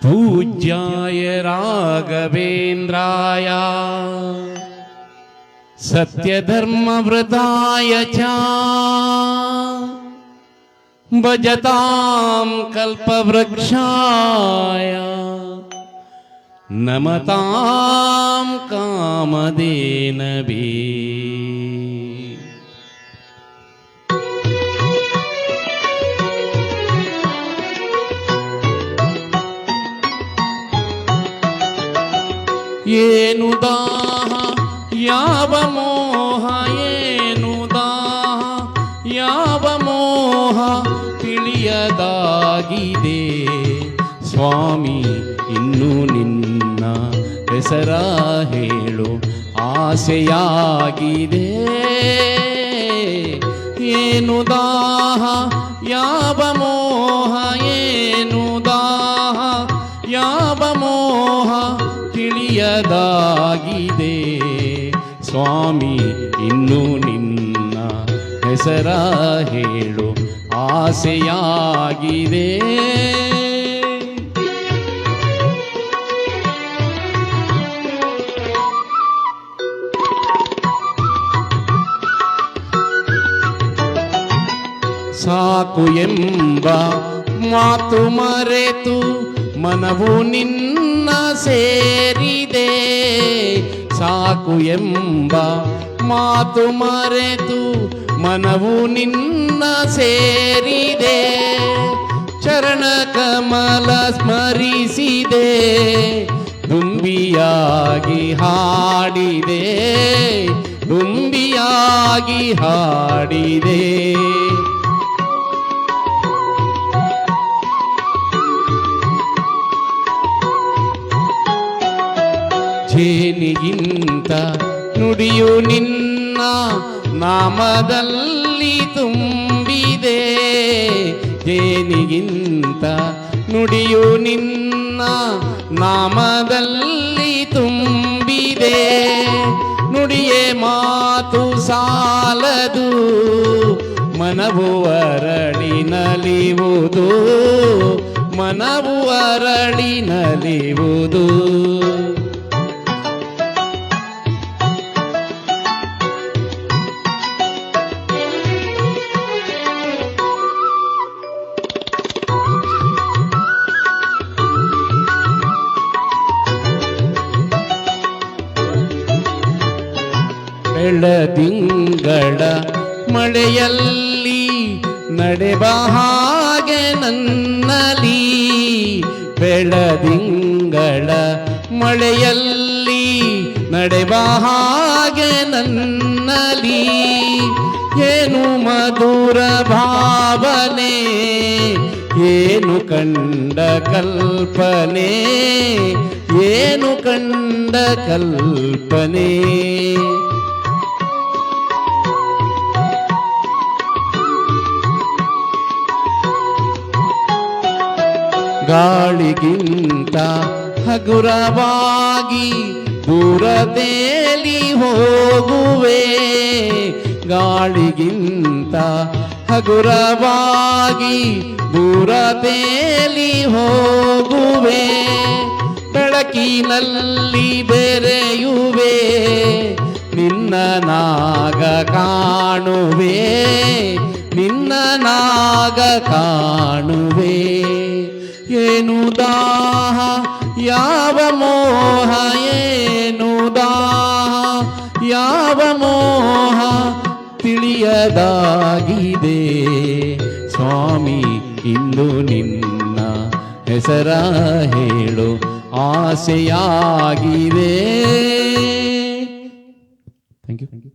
पूज्याय राघवेन्द्राय सत्यधर्मव्रताय च भजतां कल्पवृक्षाय नमतां कामधेनवे। ಏನು ದಾಹ ಯಾವ ಮೋಹ, ಏನು ದಾಹ ಯಾವ ಮೋಹ ತಿಳಿಯದಾಗಿದೆ ಸ್ವಾಮಿ, ಇನ್ನು ನಿನ್ನ ಹೆಸರ ಹೇಳು ಆಸೆಯಾಗಿದೆ. ಏನು ದಾಹ ಯಾವ ಮೋಹ, ಏನು ದಾಹ ಯಾವ ಮೋಹ ತಿಳಿಯದಾಗಿದೆ ಸ್ವಾಮಿ, ಇನ್ನು ನಿನ್ನ ಹೆಸರ ಹೇಳು ಆಸೆಯಾಗಿದೆ. ಸಾಕು ಎಂಬ ಮಾತು ಮರೆತು ಮನವು ನಿನ್ನ ಸೇರಿದೆ. ಸಾಕು ಎಂಬ ಮಾತು ಮರೆತು ಮನವು ನಿನ್ನ ಸೇರಿದೆ. ಚರಣ ಕಮಲ ಸ್ಮರಿಸಿದೆ, ದುಂಬಿಯಾಗಿ ಹಾಡಿದೆ, ದುಂಬಿಯಾಗಿ ಹಾಡಿದೆ. ಜೇನಿಗಿಂತ ನುಡಿಯು ನಿನ್ನ ನಾಮದಲ್ಲಿ ತುಂಬಿದೆ. ಜೇನಿಗಿಂತ ನುಡಿಯು ನಿನ್ನ ನಾಮದಲ್ಲಿ ತುಂಬಿದೆ. ನುಡಿಯೇ ಮಾತು ಸಾಲದು, ಮನವು ಅರಳಿ ನಲಿಯುವುದು, ಮನವು ಅರಳಿ ನಲಿಯುವುದು. ಬೆಳದಿಂಗಳ ಮಳೆಯಲ್ಲಿ ನಡೆವ ಹಾಗೆ ನನ್ನಲಿ, ಬೆಳದಿಂಗಳ ಮಳೆಯಲ್ಲಿ ನಡೆವ ಹಾಗೆ ನನ್ನಲಿ. ಏನು ಮಧುರ ಭಾವನೆ, ಏನು ಕಂಡ ಕಲ್ಪನೆ, ಏನು ಕಂಡ ಕಲ್ಪನೆ. ಗಾಳಿಗಿಂತ ಹಗುರವಾಗಿ ದೂರ ತೇಲಿ ಹೋಗುವೆ. ಗಾಳಿಗಿಂತ ಹಗುರವಾಗಿ ದೂರ ತೇಲಿ ಹೋಗುವೆ. ಬೆಳಕಿನಲ್ಲಿ ಬೆರೆಯುವೆ, ನಿನ್ನ ನಾಗ ಕಾಣುವೆ, ನಿನ್ನ ನಾಗ ಕಾಣುವೆ. ಏನು ದಾಹ ಯಾವ ಮೋಹ, ಏನು ದಾಹ ಯಾವ ಮೋಹ ತಿಳಿಯದಾಗಿದೆ ಸ್ವಾಮಿ, ಇಂದು ನಿನ್ನ ಹೆಸರ ಹೇಳು ಆಸೆಯಾಗಿದೆ. Thank you.